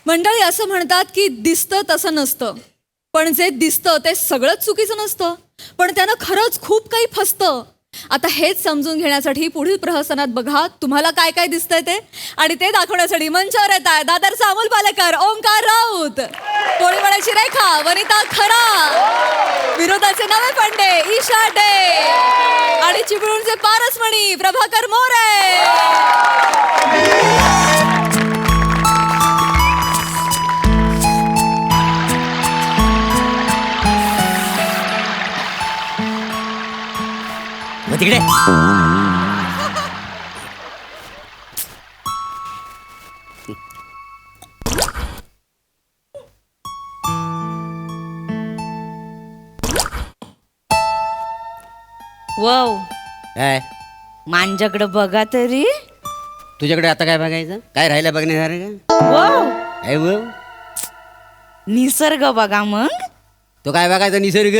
मंडळी असं म्हणतात की दिसतं तसं नसतं, पण जे दिसतं ते सगळंच चुकीचं नसतं, पण त्यानं खरंच खूप काही फसतं. आता हेच समजून घेण्यासाठी पुढील प्रहसनात बघा तुम्हाला काय काय दिसतंय ते, आणि ते दाखवण्यासाठी मंचावर येत आहे दादरचा अमोल पालेकर, ओमकार राऊत, कोळीवाड्याची रेखा, वनिता खरा, विरोधाचे नवे पंडे, ईशा डे, आणि चिपळूणचे पारसमणी, प्रभाकर मोरे. तिकडे वाव, काय माझ्याकडे बघा तरी. तुझ्याकडे आता काय बघायचं? काय राहिलं बघण्यासारखं का? वाव, काय वो? निसर्ग बघा मग. तो काय बघायचा? निसर्ग?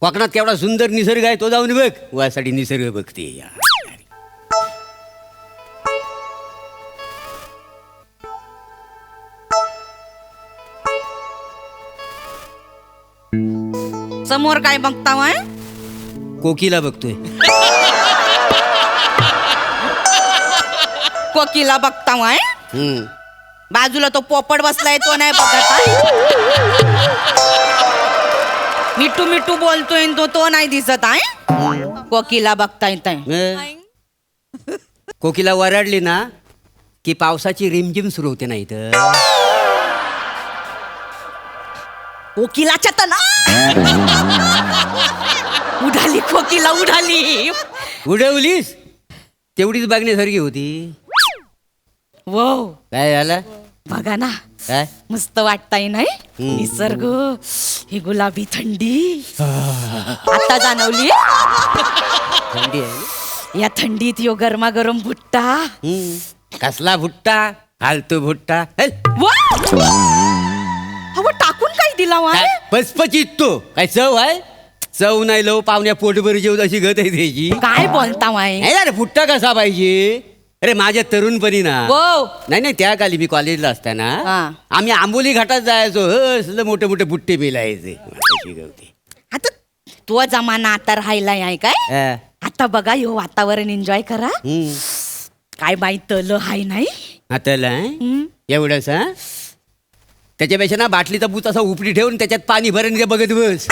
कोकणात केवढा सुंदर निसर्ग आहे, तो जाऊन बघ. वासाठी निसर्ग बघते. समोर काय बघता वय? कोकीला बघतोय. कोकीला बघता वय? हम्म. बाजूला तो पोपट बसलाय तो नाही बघत आहे? मिठू मिठू बोलतोय तो तो नाही दिसत आहे? कोकीला बघता येत आहे. कोकिला वराडली ना की पावसाची रिमझिम सुरू होते. नाही तर कोकिलाच्या तना उडाली, कोकिला उडाली. उडवलीस तेवढीच बघण्यासारखी होती. वो काय झालं? बघा ना, काय मस्त वाटताय नाही? निसर्ग, ही गुलाबी थंडी आता जाणवली. थंडी आहे. या थंडीत यो गरमागरम भुट्टा. कसला भुट्टा? फालतू भुट्टा. हेल. हवं टाकून काय दिला वा? काय पचपचित तो काय चव आहे? चव नाही लो पाहुण्या पोटभर जेवत अशी गत आहे त्याची. काय बोलता वाय? नाही अरे भुट्टा कसा पाहिजे? अरे माझ्या तरुणपणी ना, वो नाही त्या काली मी कॉलेजला असताना हा. आम्ही आंबोली घाटात जायचो. असलं मोठे मोठे बुट्टे पेलायचे. आता तो जमाना आता राहिलाय आहे काय? आता बघा ह्यो वातावरण एन्जॉय करा. काय बाई तल हाय नाही? आता एवढंच हा? त्याच्यापेक्षा ना बाटलीचा बूच असा उपडी ठेवून त्याच्यात पाणी भरून बघत बस.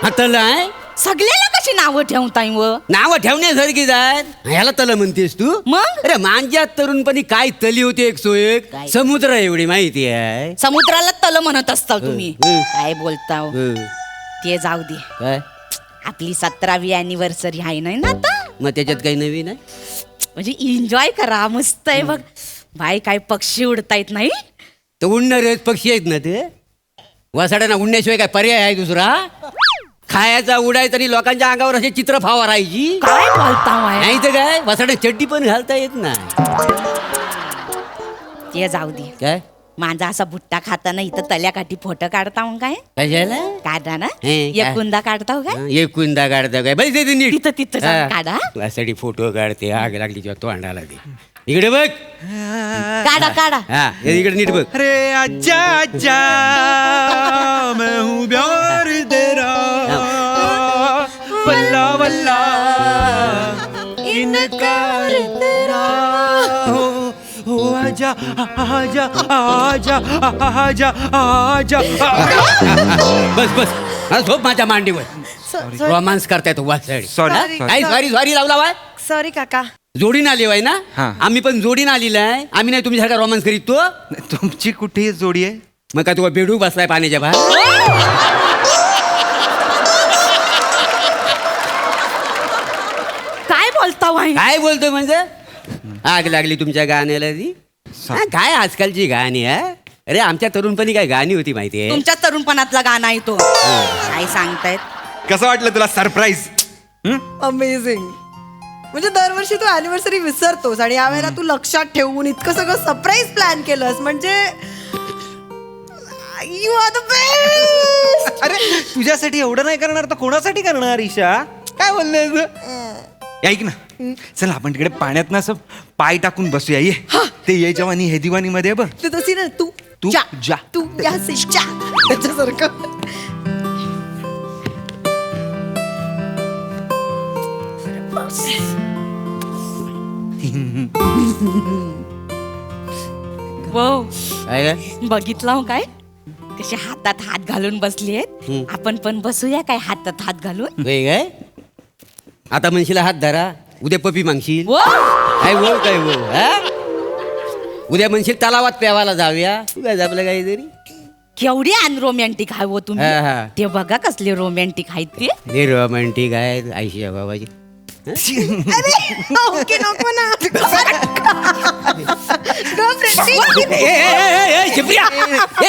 आता सगळ्याला कशी नावं ठेवताय व? नाव ठेवण्यासारखी जात ह्याला तल म्हणतेस तू? मग अरे माझ्या तरुणपणी काय तली होती एक सो एक काय? समुद्र एवढी माहिती आहे. समुद्राला तल म्हणत असता तुम्ही. काय बोलता हो? हं. ते जाऊ दे. काय आपली 17वी अॅनिव्हर्सरी आहे नाही ना आता? मग त्याच्यात काही नवीन आहे? म्हणजे एन्जॉय करा. मस्त आहे बघ. बाय काय पक्षी उडतायत नाही? तर उडणारे पक्षी आहेत ना ते. वासाड्यांना उडण्याशिवाय काय पर्याय आहे दुसरा? खायचा उडायचा आणि लोकांच्या अंगावर असे चित्र फावारायची. काय बोलता वाय? नाही तर काय वासाड्या चड्डी पण घालता येत ना. ते जाऊ दे. काय माझा असा भुट्टा खाताना इथं तल्याकाठी फोटो काढता मग काय? कशाला? काढा ना. हे, काय? एकूणदा काढता काय? एक कुंदा काढता काय? बस ते नीट तिथं तिथं जाऊन हा. काढा. वासाडी फोटो काढते. आग लागली जेव्हा तो अंडाला ते. इकडे बघ. काढा काढा. हा इकडे नीट बघ. अरे आजा आजा मैं हूँ प्यार तेरा वल्ला वल्ला इनकार तेरा हो आजा आजा आजा आजा आजा. बस बस हा, झोप माझ्या मांडीवर. रोमांस करताय तो वासाडी. सॉरी काय सॉरी सॉरी लावला वाय? सॉरी काका. जोडीन आली वाय ना? हा. आम्ही पण जोडीन आलेला आहे. आम्ही नाही तुमच्यासारखा रोमांस करीत तो. तुमची कुठे जोडी आहे? मग काय तुला बेडूक बसलाय पाण्याच्या बाहेर? काय बोलता वाय? काय बोलतोय म्हणजे? आग लागली तुमच्या गाण्याला ती. हा, काय आजकालची गाणी आहे? अरे आमच्या तरुणपणी काय गाणी होती माहितीये? तुमच्या तरुणपणातला गाणं आहे तो. काय सांगतायत? कसं वाटलं तुला सरप्राईज? अमेझिंग. म्हणजे दरवर्षी तू अॅनिव्हर्सरी विसरतोस आणि यावेळेला तू लक्षात ठेवून इतकं सगळं सरप्राईज प्लॅन केलंस म्हणजे यू आर द बेस्ट. अरे तुझ्यासाठी एवढं नाही करणार तर कोणासाठी करणार ईशा? काय बोलले? ऐक ना, चल आपण तिकडे पाण्यात ना असं पाय टाकून बसूया. ये. ते ये जवानी हे दिवानी मध्ये बघ. तू तशी ना तू तू जा जा. तू या से जा त्याच्यासारखं. काय काय? बघितलं हो काय कसे हातात हात घालून बसलीयेत. आपण पण बसूया काय हातात हात घालून. होय काय? आता म्हणशील हात धरा, उद्या पपी मागशील. वो काय बोल काय बोल हा? उद्या म्हणशील तलावात पेवायला जाऊया. तू काय आपलं काहीतरी केवढी अनरोमॅन्टिक आहे हो तुम्ही. हा, हा. ते बघा कसले रोमॅन्टिक आहेत ते. हे रोमॅन्टिक आहे आयशी बाबाजी. ओके नको ना.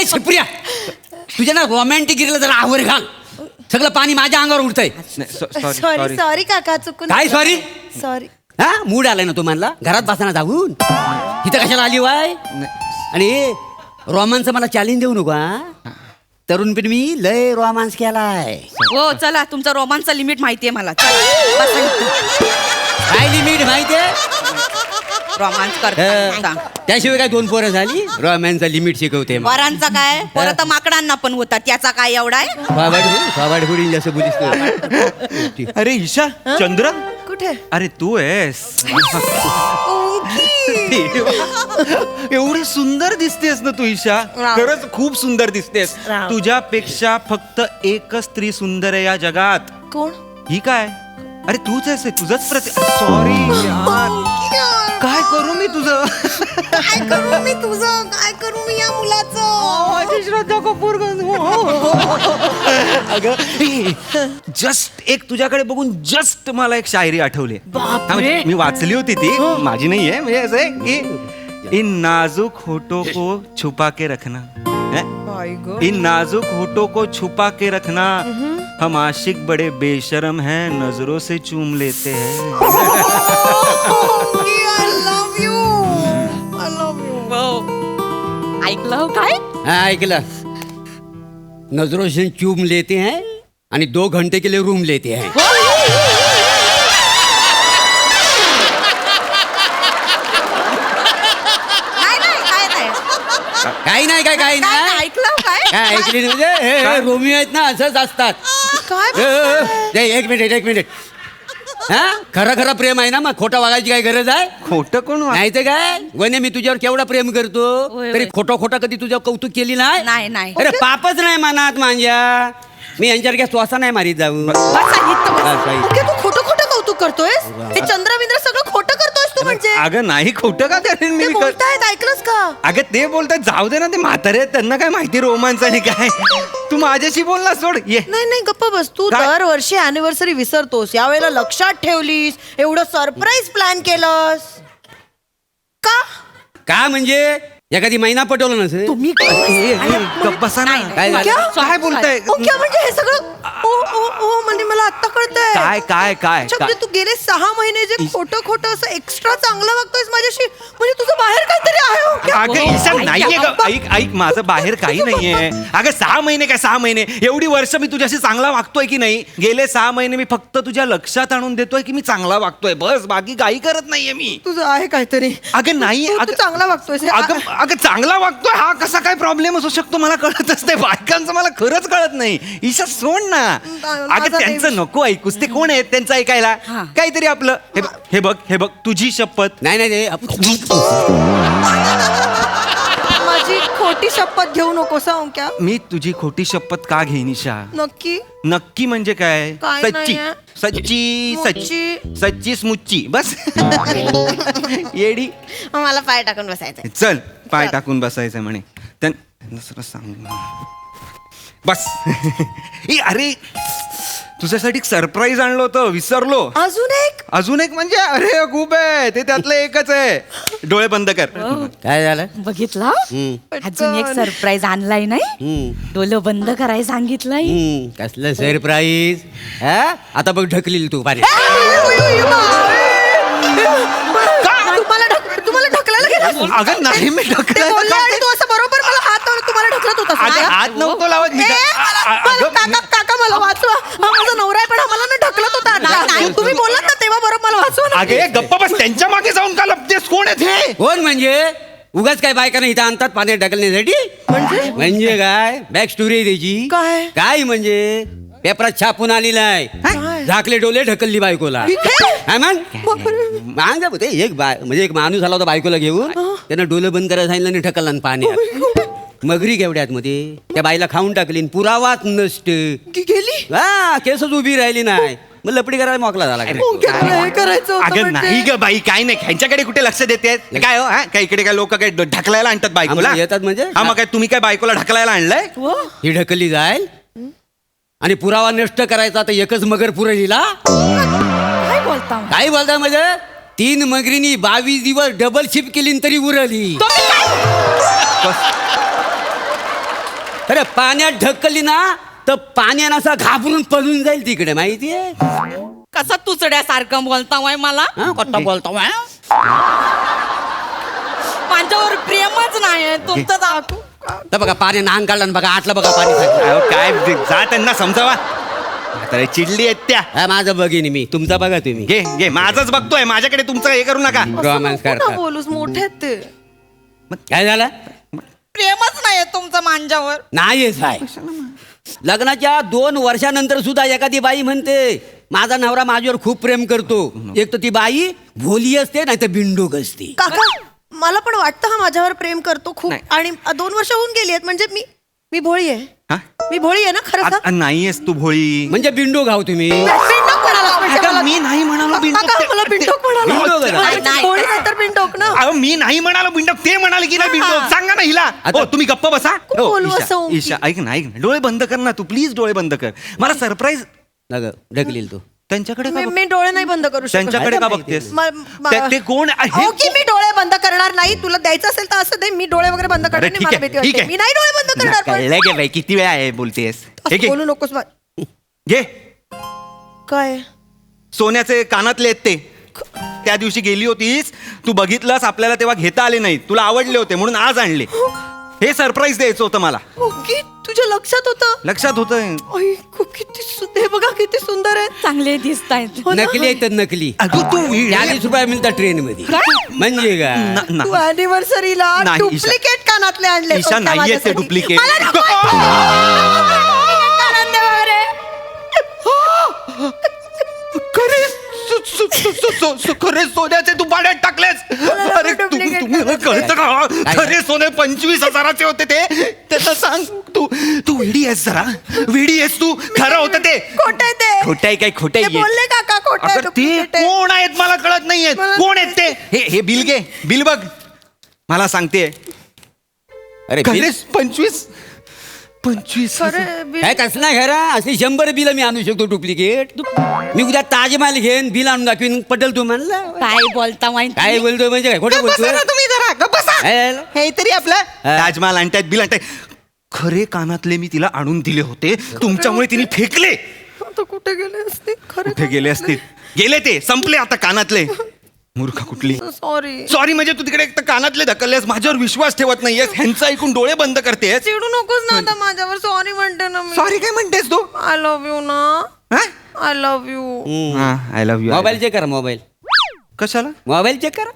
शिप्रिया तुझ्या ना रोमॅन्टिक गिरीला जरा आवर घाल. सगळं पाणी माझ्या अंगावर उडतंय. सॉरी सॉरी सॉरी काका चुकून. काय सॉरी? सॉरी. हा मूड आलाय ना तुम्हाला घरात बसताना जाऊन इथं कशाला आली वाय? आणि रोमांस मला चॅलेंज देऊ नको हा. तरुण पण मी लय रोमांस केलाय. हो चला तुमचं रोमांसचं लिमिट माहितीये मला. चला, बसा इथं. काय लिमिट माहितीये? रोमांस करता. त्याशिवाय काय 2 पोरं झाली रोमॅन्सचा लिमिट शिकवते. वरांचा काय परत माकडांना पण होता त्याचा काय एवढा आहे. फावाडफुडी जसं बोलीस. अरे ईशा चंद्र कुठे? अरे तू आहेस. एवढी सुंदर दिसतेस ना तू ईशा. राम. खरंच खूप सुंदर दिसतेस. राम. तुझ्यापेक्षा फक्त एकच स्त्री सुंदर आहे या जगात. कोण? ही काय? अरे तूच आहेस. तुझंच सॉरी काय करू मी तुझं? काय करू मी तुझं? काय करू मी या मुलाचं? माझी श्रद्धा कपूर. अगं जस्ट एक तुझ्याकडे बघून जस्ट मला एक शायरी आठवली. हा, म्हणजे मी वाचली होती ती माझी नाहीये. म्हणजे असं आहे की इन नाजुक होठों को छुपा के रखना इन नाजुक होठों को छुपा के रखना हम आशिक बड़े बेशरम हैं नजरों से चूम लेते हैं. I love you. I love you. ऐकलं हो काय. हाँ ऐकलं. नजरों से चूम लेते हैं आणि 2 घंटे के लिए रूम लेते हैं. काही नाही काय काही नाही. ऐकलं हो काय. काय ऐकली नाही म्हणजे हे रोमिओ आहेत ना असंच असतात. काय? एक मिनिट हा खरं प्रेम आहे ना मग खोटं वागायची काय गरज आहे? खोटं कोण नाही तर काय वने मी तुझ्यावर केवढा प्रेम करतो होय, तरी होय. खोटं कधी तुझ्या कौतुक केली नाही. नाही. अरे पापच नाही मनात माझ्या. मी यांच्यासारख्या श्वासा नाही मारीत जाऊ. बसा इथं बसा. ओके तू खोटं खोटं कौतुक करतोयस. हे चंद्रबिंद्र सगळं खोटं करतोयस तू म्हणजे. अगं नाही खोटं का करेन मी. ते बोलतायत ऐकलंस का? अगं ते बोलतात जाऊ दे ना. ते म्हातारे आहेत, त्यांना काय माहिती रोमांस आणि काय. तू माझ्याशी बोल ना. सोड ये. नाही गप्पा बस. तू काय? दरवर्षी अॅनिव्हर्सरी विसरतोस. यावेळेला लक्षात ठेवलीस. एवढं सरप्राईज प्लॅन केलंस का म्हणजे एखादी महिना पटवलं नसेल. तुम्ही गप्प बसा ना. काय झालं? क्या? काय बोलताय? ओके म्हणजे हे सगळं ओ म्हणजे मला आता कळतंय. काय अच्छा, म्हणजे तू गेले 6 महिने जे खोटं असं एक्स्ट्रा चांगलं वागतोयस माझ्याशी म्हणजे तुझं बाहेर काहीतरी आहे हो क्या? अगं ईशा नाहीये ग. ऐक माझं बाहेर काही नाहीये. अगं 6 महिने काय 6 महिने एवढी वर्ष मी तुझ्याशी चांगला वागतोय की नाही. गेले 6 महिने मी फक्त तुझ्या लक्षात आणून देतोय की मी चांगला वागतोय बस. बाकी काही करत नाहीये मी. तुझं आहे काहीतरी. अगं नाही. तू चांगला वागतोयस. अगं चांगला वागतोय हा कसा काय प्रॉब्लेम असू शकतो मला कळतच नाही. बायकांचं मला खरंच कळत नाही. ईशा सोड ना. अगं त्यांचं नको ऐकूस. ते कोण आहेत त्यांचं ऐकायला. काहीतरी आपलं हे बघ तुझी शपथ. नाही माझी खोटी शपथ घेऊ नको सांग क्या. मी तुझी खोटी शपथ का घेईन ईशा. नक्की म्हणजे काय. काय सच्ची मुच्ची. सच्ची स्मुच्ची बस. येडी. मला पाय टाकून बसायचं. चल पाय टाकून बसायचं म्हणे. दुसरं सांग बस. अरे तुझ्यासाठी सरप्राईज आणलं होतं विसरलो. अजून एक म्हणजे अरे खूप आहे. ते त्यातलं एकच आहे. डोळे बंद कर. काय झालं? बघितलं अजून एक सरप्राईज आणलाय नाही. डोलं बंद करायला सांगितलंय. कसलं सरप्राईज. आता बघ ढकलील तू पाणी. तुम्हाला ढकलायला गेलं. अगं नाही मी ढकलायला. आणि तू असं बरोबर मला हात लावून तुम्हाला ढकलत होता. हात नव्हतो लावत मी. काका मला वाचवा. हा माझा नवरा आहे पण आम्हाला ना ढकलत होता. तुम्ही बोललात ना तेव्हा बरोबर मला वाचवा. अगे गप्पा बस. त्यांच्या मागे जाऊन का लपते बोलतेस कोण आहे ते? कोण म्हणजे उगाच काय बायकांना इथं आणतात पाण्यात ढकलण्यासाठी म्हणजे काय बॅक स्टोरी आहे त्याची. काय? काय म्हणजे पेपरात छापून आलेला आहे झाकले डोले ढकलली बायकोला. हा मग मांग ते एक म्हणजे एक माणूस आला होता बायकोला घेऊन त्यानं डोलं बंद करायला सांगितलं आणि ढकलला आणि पाण्यात मगरी केवढ्यात मध्ये त्या बाईला खाऊन टाकली आणि पुरावाच नसत. गेली हा केसच उभी राहिली नाही मग लपडी करायला मोकला झाला. हे करायचं होतं अगं म्हणजे. नाही ग बाई, काय नाही, ह्यांच्याकडे कुठे लक्ष देते काय? हो हा काय इकडे काय लोक काय ढकलायला आणतात बायकोला? आम्हाला येतात म्हणजे? हा मग काय तुम्ही काय बायकोला ढकलायला आणलंय? ही ढकलली जाईल आणि पुरावा नष्ट करायचा तर एकच मगर पुरवलीला. काय बोलता काय बोलता म्हणजे 3 मगरीनी 22 दिवस डबल शिप केली न तरी उरली. अरे पाण्यात ढकलली ना तर पाण्यानं असा घाबरून पळून जाईल तिकडे माहितीये. कसं तुचड्यासारखं बोलता वाय मला? कट्टा बोलता वाय. माझ्यावर प्रेमच नाही तुमचं दाखवू. तर बघा पाणी नांग काढला बघा आटलं बघा पाणी सांगितलं. अहो, काय जा त्यांना समजावा. आता चिडली आहेत त्या. हा, माझं बघीन मी तुमचा बघा तुम्ही. घे घे माझंच बघतोय, माझ्याकडे तुमचं हे करू नका. रोमांस नको ना करतात. बोलूस मोठे आहेत ते. काय झालं प्रेमच नाही तुमचं माझ्यावर. नाही साय लग्नाच्या 2 वर्षानंतर सुद्धा एखादी बाई म्हणते माझा नवरा माझ्यावर खूप प्रेम करतो. एक तर ती बाई भोली असते नाही तर बिंडूक असते. काका मला पण वाटतं हा माझ्यावर प्रेम करतो खूप. नाही. आणि 2 वर्ष होऊन गेली आहेत म्हणजे मी भोळी आहे. हा? मी भोळी आहे ना खरं नाहीयेस तू भोळी. म्हणजे बिंडूक आहो तुम्ही. अगं, मी नाही म्हणालो बिंडोक. मला बिंडोक बिंडोक आहे ना? म्हणाला नाही. भोळी नाही तर बिंडोक ना. अहो मी नाही म्हणालो बिंडोक, ते म्हणाले की नाही बिंडोक. सांगा ना हिला. आता- हो तुम्ही गप्प बसा. खूप हो, बोलू ईशा, असं ओंकी. ईशा ऐक ना ऐक ना, डोळे बंद कर ना तू प्लीज, डोळे बंद कर. मला सरप्राईज. ढकलील तू. त्यांच्याकडे का मी डोळे नाही बंद करू शकत. त्यांच्याकडे का बघतेस? ते कोण आहे? हो की मी डोळे बंद करणार नाही. तुला द्यायचं असेल तर असं दे. मी डोळे वगैरे बंद करणार अरे, नाही. ठीक मला आहे, भीती ठीक वाटते. आहे. मी नाही डोळे बंद करणार पण. कळलंय गे बाई, किती वेळा आहे बोलतेस. हे असं घे, बोलू नकोस घे. काय सोन्याचे कानातले आहेत ते. त्या दिवशी गेली होतीस तू, बघितलंस आपल्याला तेव्हा घेता आले नाही, तुला आवडले होते म्हणून आज आणले. हे सरप्राईज द्यायचं होतं मला. ओके तुझ्या लक्षात होतं. लक्षात होतं. किती सुंदर. हे बघा किती सुंदर आहे. चांगले दिसत आहेत. हो ना? नकली आहेत तर नकली. अगं तू 40 मिळतात ट्रेन मध्ये. म्हणजे काय तू अॅनिव्हर्सरीला नाही, ईशा. डुप्लिकेट कानातले आणले. ईशा नाहीये ते माझ्यासाठी. डुप्लिकेट. मला नको. कानात दे वगैरे. खरे सोन्याचे तू पाण्यात टाकलेस. अरे duplicate तुम्ही कळतं का? खरे सोने 25,000चे होते ते. त्याचं सांग तू. तू वेडी आहेस जरा, वेडी आहेस तू. खरं होतं ते. खोटं आहे ते. खोटं आहे काय? खोटं ते आहे. बोलले काका खोटं आहे, अगं ते duplicate आहे. कोण आहेत मला कळत नाहीयेत. मला कोण आहेत ते? हे बिल घे, बिल बघ. मला सांगते अरे खरे 25. खरं बिल- काय कसला घरा असे 100 बिल मी आणू शकतो डुप्लिकेट. मी उद्या ताजमहल घेईन बिल आणून दाखवीन पटेल तू म्हणलं. काय बोलता वाय? काय बोलतोय म्हणजे काय खोटं बसा बोलतोय. ना तुम्ही जरा, गप्प बसा. काय? हे तरी आपलं हा. ताजमहाल आणतायत, बिल आणतायत. खरे कानातले मी तिला आणून दिले होते, तुमच्यामुळे तिने फेकले. आता कुठे गेले असते खरे कुठे गेले असतील? गेले ते, संपले आता कानातले. मूर्ख कुठली. सॉरी. सॉरी म्हणजे तू तिकडे एक तर कानातले ढकललेस, माझ्यावर विश्वास ठेवत नाहीयेस, ह्यांचं ऐकून डोळे बंद करतेस. चिडू नकोस ना आता माझ्यावर. सॉरी म्हणते ना मी. सॉरी काय म्हणतेस तू? आय लव्ह यू ना. I love you. I love mobile check करा मोबाईल. कशाला? मोबाईल चेक करा.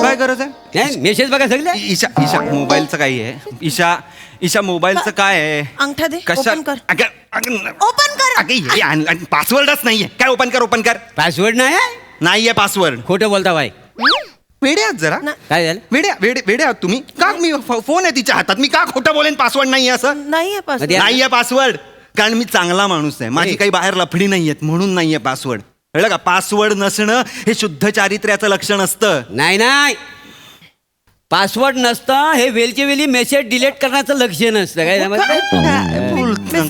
काय गरज आहे? मेसेज बघा सगळे. ईशा ईशा मोबाईलचं काय आहे? ईशा मोबाईलचं काय आहे? अंगठा दे. कशा? ओपन कर. अगं ओपन कर. पासवर्डच नाहीये. काय ओपन कर, ओपन कर. पासवर्ड नाही नाहीये पासवर्ड. खोटं बोलता बाई. वेडे आहात जरा. काय झालं वेडे आहात तुम्ही. का मी फोन आहे तिच्या हातात, मी का खोटं बोलेन पासवर्ड नाहीये असं? नाहीये पास. मध्ये- नाहीये पासवर्ड. कारण मी चांगला माणूस आहे, माझी काही बाहेर लफडी नाहीयेत म्हणून नाहीये पासवर्ड. कळलं का? पासवर्ड नसणं हे शुद्ध चारित्र्याचं लक्षण असतं. नाही पासवर्ड नसतं हे वेलचे वेली मेसेज डिलीट करण्याचं लक्षण असतं. काय समजलं?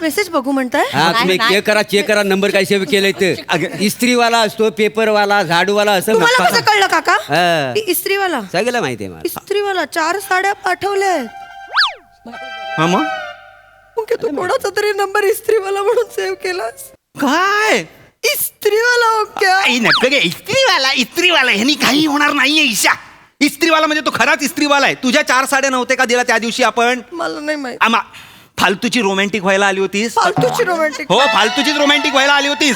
मेसेज बघू म्हणताय. हा तुम्ही नाही. चेक करा नंबर काय सेव्ह केलंय तर. इस्त्रीवाला असतो, पेपरवाला, झाडूवाला असं तुम्हाला कसं कळलं काका? हा. इस्त्रीवाला. सगळं माहिती आहे मला. इस्त्रीवाला 4 साड्या पाठवल्या. हा मग ओके तू कोणाचा तरी नंबर इस्त्रीवाला म्हणून सेव्ह केलास. काय? इस्त्रीवाला ओके. नक्की घे. इस्त्रीवाला ह्यानी काही होणार नाहीये ईशा. इस्त्रीवाला म्हणजे तो खराच इस्त्रीवाला आहे. तुझ्या 4 साड्या नव्हते का दिला त्या दिवशी आपण? मला नाही माहित. फालतूची रोमॅन्टिक व्हायला आली होतीस? फालतूची रोमॅन्टिक हो, फालतूचीच रोमॅन्टिक व्हायला आली होतीस.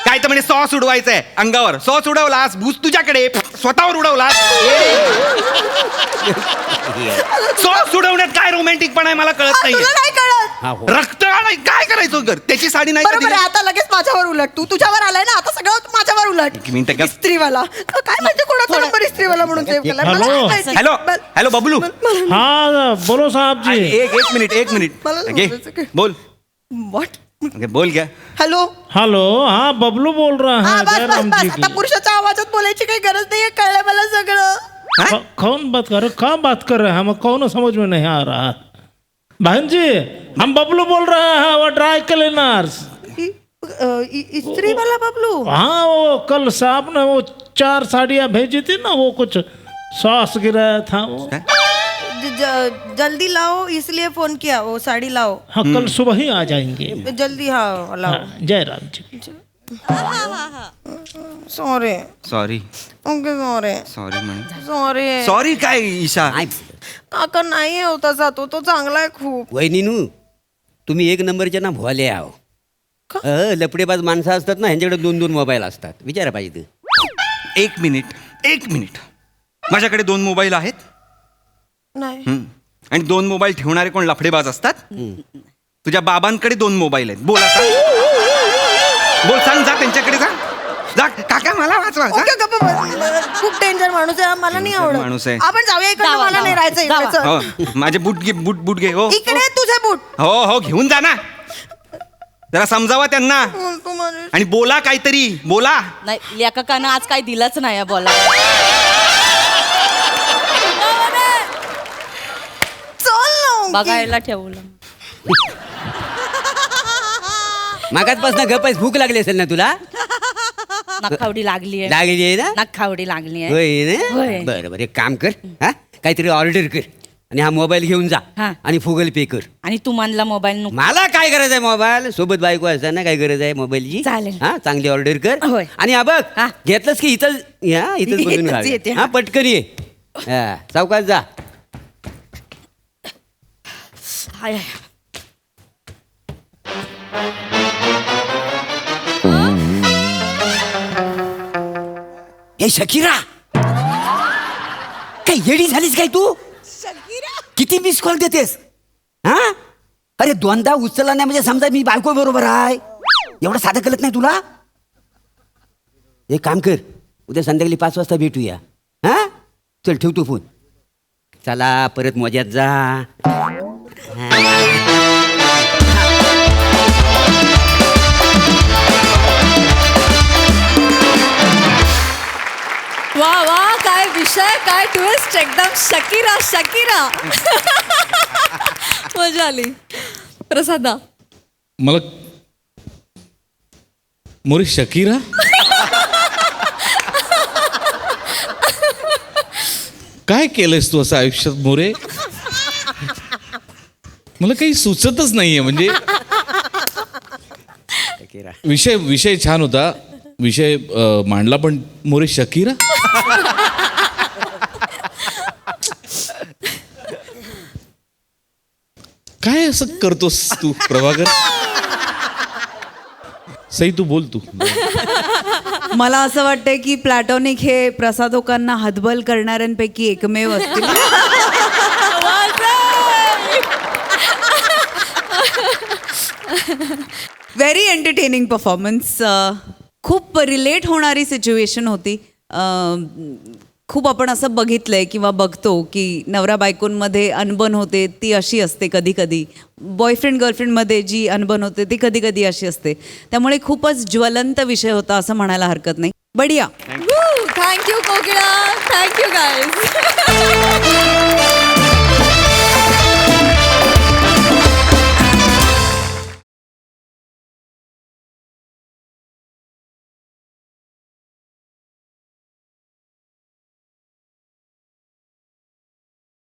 काय तर म्हणे सॉस उडवायचंय अंगावर, सॉस उडवलास, भूस तुझ्याकडे, स्वतःवर उडवलास. सॉस उडवण्यात काय रोमॅन्टिक पण आहे मला कळत तुला नाहीये. नाही कळत. हा, हो. रक्त आलंय, काय करायचं कर? त्याची साडी नाही का बरोबर दिली? आहे, आता लगेच माझ्यावर उलट. तू तुझ्यावर आलाय ना, आता सगळं माझ्यावर उलट. एक मिनिट का? इस्त्रीवाला काय माहिती कोणाचा नंबर इस्त्रीवाला म्हणून सेव्ह केलाय मला हॅलो. नाही माहिती. हॅलो हॅलो बबलू, हाँ बोलो साहब जी. एक मिनिट मला नाही घे, बोलायचं काय. बोल. What? ओके, बोल घ्या. हॅलो. हेलो हाँ बबलू बोल रहा हा, है बस बस जयराम जी बस आता की. पुरुषाच्या आवाजात बोलायची काही गरज नाहीये, कळलंय मला सगळं. कौन बात कर रहे, कहाँ बात कर रहे हैं, हमें कौन समझ में नहीं आ रहा. बहन जी हम बबलू बोल रहे हैं, वो ड्राई क्लीनर्स. इस्त्रीवाला बबलू. हाँ वो कल साहब ने वो 4 साड़ियाँ भेजी थी ना, वो कुछ सॉस गिराया था वो. जल्दी लाओ इसलिए फोन किया, वो साड़ी लाओ हाँ कल सुबह ही आ जाएंगे. जल्दी. हाँ लाओ. हाँ, Jayram ji. Sorry. Sorry okay sorry. Sorry म्हणे. सॉरी. सॉरी काय ईशा? नाही. काका नाही आहे तसा, तो चांगला आहे खूप. वहिनीनू, तुम्ही एक नंबरच्या ना भोले आहो. लपडेबाज माणसं असतात ना, ह्यांच्याकडे 2-2 मोबाईल असतात. विचारा पाहिजे ते. एक मिनिट माझ्याकडे 2 मोबाईल आहेत. नाही. आणि 2 मोबाईल ठेवणारे कोण लफडेबाज असतात? तुझ्या बाबांकडे 2 मोबाईल आहेत. बोल आता, बोल, सांग, जा त्यांच्याकडे जा. जा काका मला वाचवा. जा. ओके गप्पा बस. खूप डेंजर माणूस आहे, मला नाही आवडत. माणूस आहे. आपण जाऊया इकडे, जावा, मला नाही जावा. राहायचं इकडे. जावा. चल. हो, माझे बूट घे. हो इकडे तुझे बूट. हो घेऊन जा ना. जरा समजावा त्यांना तू माणूस. आणि बोला काहीतरी बोला. नाही लेखकानं आज काय दिलंच नाही बोला. चल ना. बघायला ठेवलं. मागातपासून गप्पास भूक लागली असेल ना तुला? नखावडी लागली आहे. लागली आहे ना? नखावडी लागली आहे. होय होय. ना? बरं एक काम कर, हा काहीतरी ऑर्डर कर आणि हा मोबाईल घेऊन जा हा. आणि फुगल पे कर. आणि तू म्हणला मोबाईल नको. मला काय गरज आहे मोबाईल? सोबत बायको असताना काय गरज आहे मोबाईलची? चालेल. हा चांगली ऑर्डर कर. होय. आणि हा बघ, हा. घेतलंस की इथं इथं बोलून इथंच येते, हा पटकन ये. हा, सावकाश जा. हाय. ए शकीरा, काय येडी झालीस काय तू? किती मिस कॉल देतेस? हा अरे 2दा उचलला नाही म्हणजे समजा मी बायको बरोबर आहे, एवढं साधं कळत नाही तुला? एक काम कर, उद्या संध्याकाळी 5 वाजता भेटूया. हा चल ठेवतो फोन. चला परत मजात जा. वा वा, काय विषय, काय ट्विस्ट, एकदम शकीरा. मजा आली. प्रसादा, मला मोरे शकीरा काय केलंयस तू असं आयुष्यात मोरे? मला काही सुचतच नाहीये. म्हणजे विषय छान होता, विषय मांडला, पण मोरे शकीरा काय असं करतोस तू प्रभाकर? सई तू बोल तू. मला असं वाटतंय की प्लॅटॉनिक हे प्रसादोकांना हतबल करणाऱ्यांपैकी एकमेव असतील. Very entertaining performance. खूप रिलेट होणारी सिच्युएशन होती. खूप आपण असं बघितलंय किंवा बघतो की नवरा बायकोंमध्ये अनबन होते ती अशी असते कधी कधी, बॉयफ्रेंड गर्लफ्रेंडमध्ये जी अनबन होते ती कधी कधी अशी असते. त्यामुळे खूपच ज्वलंत विषय होता असं म्हणायला हरकत नाही. बढिया. Thank you Kokila, thank you guys.